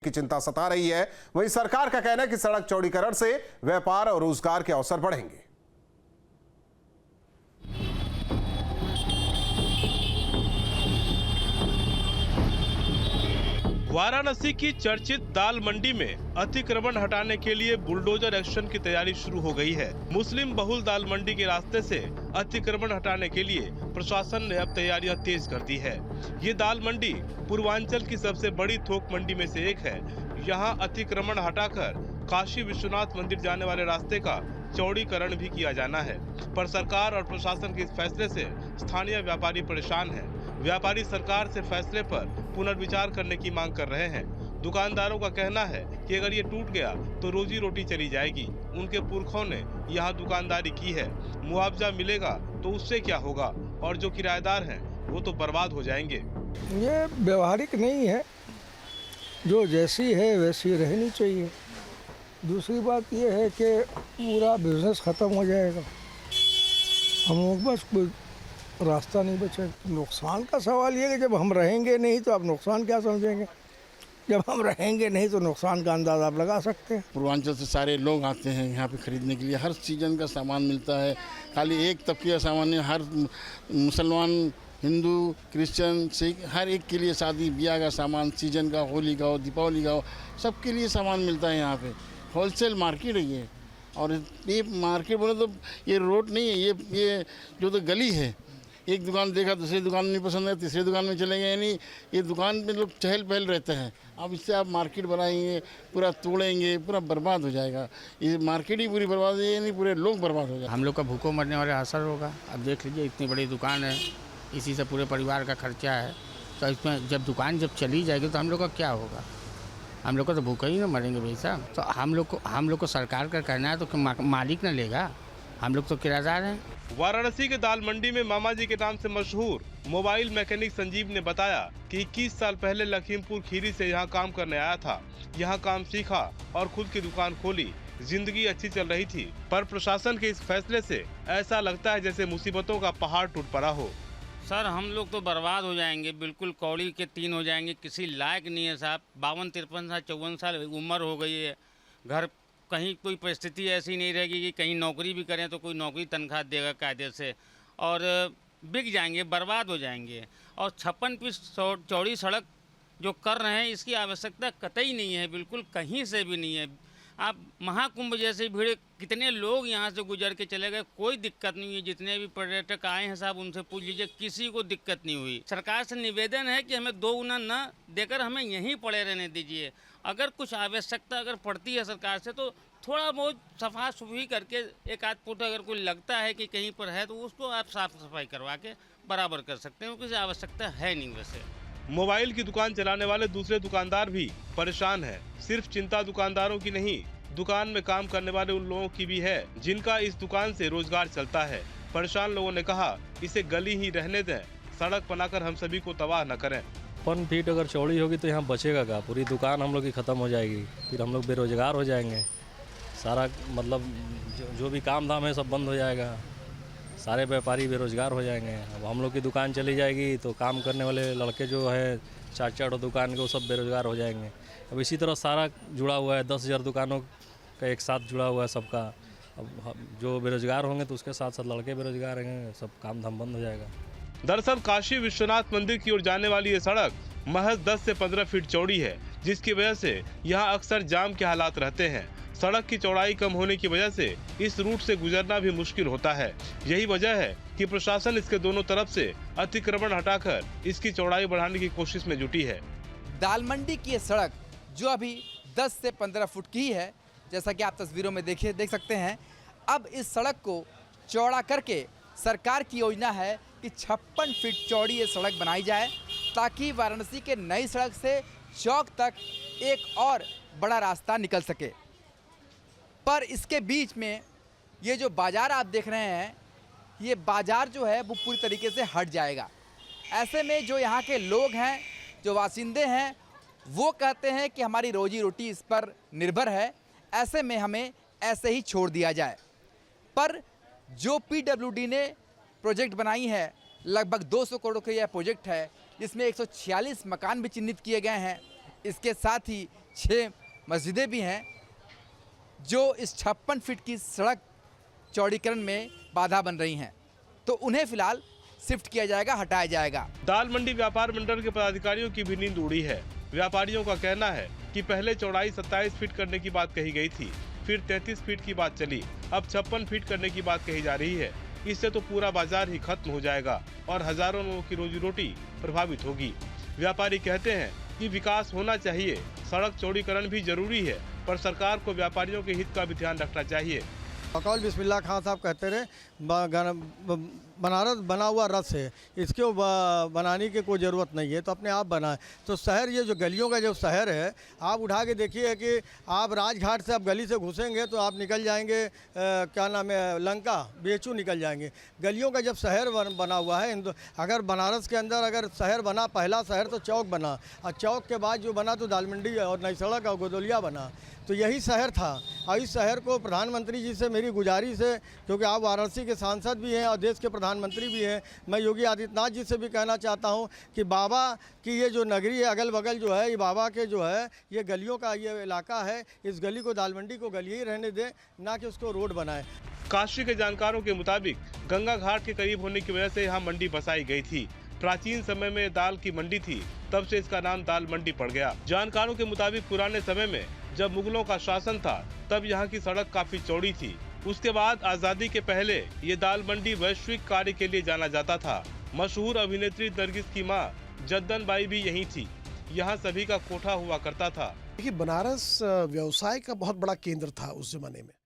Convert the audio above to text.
की चिंता सता रही है। वहीं सरकार का कहना है कि सड़क चौड़ीकरण से व्यापार और रोजगार के अवसर बढ़ेंगे। वाराणसी की चर्चित दाल मंडी में अतिक्रमण हटाने के लिए बुलडोजर एक्शन की तैयारी शुरू हो गई है। मुस्लिम बहुल दाल मंडी के रास्ते से अतिक्रमण हटाने के लिए प्रशासन ने अब तैयारियां तेज कर दी है। ये दाल मंडी पूर्वांचल की सबसे बड़ी थोक मंडी में से एक है। यहाँ अतिक्रमण हटाकर काशी विश्वनाथ मंदिर जाने वाले रास्ते का चौड़ीकरण भी किया जाना है, पर सरकार और प्रशासन के इस फैसले से स्थानीय व्यापारी परेशान हैं। व्यापारी सरकार से फैसले पर पुनर्विचार करने की मांग कर रहे हैं। दुकानदारों का कहना है कि अगर ये टूट गया तो रोजी रोटी चली जाएगी। उनके पुरखों ने यहाँ दुकानदारी की है, मुआवजा मिलेगा तो उससे क्या होगा, और जो किराएदार हैं वो तो बर्बाद हो जाएंगे। ये व्यवहारिक नहीं है, जो जैसी है वैसी रहनी चाहिए। दूसरी बात ये है कि पूरा बिजनेस ख़त्म हो जाएगा, हम लोग बस कोई रास्ता नहीं बचेगा। नुकसान का सवाल ये है कि जब हम रहेंगे नहीं तो आप नुकसान क्या समझेंगे, जब हम रहेंगे नहीं तो नुकसान का अंदाज़ा आप लगा सकते हैं। पूर्वांचल से सारे लोग आते हैं यहाँ पे खरीदने के लिए, हर सीजन का सामान मिलता है। खाली एक तबके का सामान नहीं, हर मुसलमान, हिंदू, क्रिश्चियन, सिख, हर एक के लिए शादी ब्याह का सामान, सीजन का, होली का हो, दीपावली का हो, सबके लिए सामान मिलता है यहाँ पे। होलसेल मार्केट है ये, और ये मार्केट बोले तो ये रोड नहीं है, ये जो तो गली है। एक दुकान देखा दूसरी दुकान नहीं पसंद है, तीसरी दुकान में चले गए, यानी ये दुकान में लोग चहल पहल रहते हैं। अब इससे आप मार्केट बनाएंगे, पूरा तोड़ेंगे, पूरा बर्बाद हो जाएगा। ये मार्केट ही पूरी बर्बाद हो जाएगी, पूरे लोग बर्बाद हो जाएंगे। हम लोग का भूखों मरने वाला असर होगा। अब देख लीजिए, इतनी बड़ी दुकान है, इसी से पूरे परिवार का खर्चा है, तो इसमें जब दुकान चली जाएगी तो हम लोग का क्या होगा? हम लोग को तो भूखे ही ना मरेंगे भाई साहब। तो हम लोग को सरकार का कहना है तो मालिक न लेगा, हम लोग तो किराएदार हैं। वाराणसी के दाल मंडी में मामा जी के नाम से मशहूर मोबाइल मैकेनिक संजीव ने बताया कि 21 साल पहले लखीमपुर खीरी से यहाँ काम करने आया था। यहाँ काम सीखा और खुद की दुकान खोली। जिंदगी अच्छी चल रही थी, पर प्रशासन के इस फैसले से ऐसा लगता है जैसे मुसीबतों का पहाड़ टूट पड़ा हो। सर, हम लोग तो बर्बाद हो जाएंगे, बिल्कुल कौड़ी के तीन हो जाएंगे। किसी लायक नहीं है साहब। 52-53 साल 54 साल उम्र हो गई है। घर कहीं कोई परिस्थिति ऐसी नहीं रहेगी कि कहीं नौकरी भी करें तो कोई नौकरी तनख्वाह देगा कायदे से, और बिक जाएंगे, बर्बाद हो जाएंगे। और 56 फीट चौड़ी सड़क जो कर रहे हैं, इसकी आवश्यकता कतई नहीं है, बिल्कुल कहीं से भी नहीं है। आप महाकुंभ जैसे भीड़, कितने लोग यहाँ से गुजर के चले गए, कोई दिक्कत नहीं हुई। जितने भी पर्यटक आए हैं साहब, उनसे पूछ लीजिए, किसी को दिक्कत नहीं हुई। सरकार से निवेदन है कि हमें 2 गुना न देकर हमें यहीं पड़े रहने दीजिए। अगर कुछ आवश्यकता अगर पड़ती है सरकार से तो थोड़ा बहुत सफा सुफी करके 1 आध फुट अगर कोई लगता है कि कहीं पर है तो उसको आप साफ सफाई करवा के बराबर कर सकते हैं, क्योंकि आवश्यकता है नहीं। वैसे मोबाइल की दुकान चलाने वाले दूसरे दुकानदार भी परेशान हैं। सिर्फ चिंता दुकानदारों की नहीं, दुकान में काम करने वाले उन लोगों की भी है जिनका इस दुकान से रोजगार चलता है। परेशान लोगों ने कहा, इसे गली ही रहने दें, सड़क बनाकर हम सभी को तबाह न करें। 1 फीट अगर चौड़ी होगी तो यहाँ बचेगा क्या? पूरी दुकान हम लोग की ख़त्म हो जाएगी, फिर हम लोग बेरोजगार हो जाएंगे। सारा मतलब जो भी काम धाम है सब बंद हो जाएगा, सारे व्यापारी बेरोजगार हो जाएंगे। अब हम लोग की दुकान चली जाएगी तो काम करने वाले लड़के जो है 4 दुकान के, वो सब बेरोजगार हो जाएंगे। अब इसी तरह सारा जुड़ा हुआ है, 10,000 दुकानों का एक साथ जुड़ा हुआ है सबका। अब जो बेरोजगार होंगे तो उसके साथ साथ लड़के बेरोजगार रहेंगे, सब काम धाम बंद हो जाएगा। दरअसल काशी विश्वनाथ मंदिर की ओर जाने वाली ये सड़क महज 10 से 15 फीट चौड़ी है, जिसकी वजह से यहाँ अक्सर जाम के हालात रहते हैं। सड़क की चौड़ाई कम होने की वजह से इस रूट से गुजरना भी मुश्किल होता है। यही वजह है कि प्रशासन इसके दोनों तरफ से अतिक्रमण हटाकर इसकी चौड़ाई बढ़ाने की कोशिश में जुटी है। दाल मंडी की ये सड़क जो अभी 10 से 15 फुट की है, जैसा कि आप तस्वीरों में देख सकते हैं, अब इस सड़क को चौड़ा करके सरकार की योजना है कि 56 फीट चौड़ी ये सड़क बनाई जाए, ताकि वाराणसी के नई सड़क से चौक तक एक और बड़ा रास्ता निकल सके। पर इसके बीच में ये जो बाज़ार आप देख रहे हैं, ये बाज़ार जो है वो पूरी तरीके से हट जाएगा। ऐसे में जो यहाँ के लोग हैं, जो वासिंदे हैं, वो कहते हैं कि हमारी रोजी रोटी इस पर निर्भर है, ऐसे में हमें ऐसे ही छोड़ दिया जाए। पर जो PWD ने प्रोजेक्ट बनाई है, लगभग 200 करोड़ का यह प्रोजेक्ट है, जिसमें 146 मकान भी चिन्हित किए गए हैं। इसके साथ ही 6 मस्जिदें भी हैं जो इस 56 फीट की सड़क चौड़ीकरण में बाधा बन रही हैं, तो उन्हें फिलहाल शिफ्ट किया जाएगा, हटाया जाएगा। दाल मंडी व्यापार मंडल के पदाधिकारियों की भी नींद उड़ी है। व्यापारियों का कहना है कि पहले चौड़ाई 27 फीट करने की बात कही गई थी, फिर 33 फीट की बात चली, अब 56 फीट करने की बात कही जा रही है। इससे तो पूरा बाजार ही खत्म हो जाएगा और हजारों लोगों की रोजी रोटी प्रभावित होगी। व्यापारी कहते हैं कि विकास होना चाहिए, सड़क चौड़ीकरण भी जरूरी है, पर सरकार को व्यापारियों के हित का भी ध्यान रखना चाहिए। बकौल बिस्मिल्लाह खान साहब कहते रहे बनारस बना हुआ रस है, इसके बनाने की कोई ज़रूरत नहीं है, तो अपने आप बनाए। तो शहर, ये जो गलियों का जो शहर है, आप उठा के देखिए कि आप राजघाट से आप गली से घुसेंगे तो आप निकल जाएंगे क्या नाम है, लंका बेचू निकल जाएंगे। गलियों का जब शहर बना हुआ है, अगर बनारस के अंदर अगर शहर बना, पहला शहर तो चौक बना, और चौक के बाद जो बना तो दाल मंडी और नई सड़क और गोदौलिया बना, तो यही शहर था। और इस शहर को प्रधानमंत्री जी से मेरी गुजारिश है, क्योंकि आप वाराणसी के सांसद भी हैं और देश के प्रधानमंत्री भी हैं, मैं योगी आदित्यनाथ जी से भी कहना चाहता हूं कि बाबा की ये जो नगरी है, अगल बगल जो है, ये बाबा के जो है, ये गलियों का ये इलाका है, इस गली को दाल मंडी को गली ही रहने दें, ना कि उसको रोड बनाए। काशी के जानकारों के मुताबिक गंगा घाट के करीब होने की वजह से यहाँ मंडी बसाई गई थी। प्राचीन समय में दाल की मंडी थी, तब से इसका नाम दाल मंडी पड़ गया। जानकारों के मुताबिक पुराने समय में जब मुगलों का शासन था, तब यहाँ की सड़क काफी चौड़ी थी। उसके बाद आजादी के पहले ये दाल मंडी वैश्विक कार्य के लिए जाना जाता था। मशहूर अभिनेत्री नरगिस की मां जद्दन बाई भी यहीं थी। यहाँ सभी का कोठा हुआ करता था। देखिए, बनारस व्यवसाय का बहुत बड़ा केंद्र था उस जमाने में।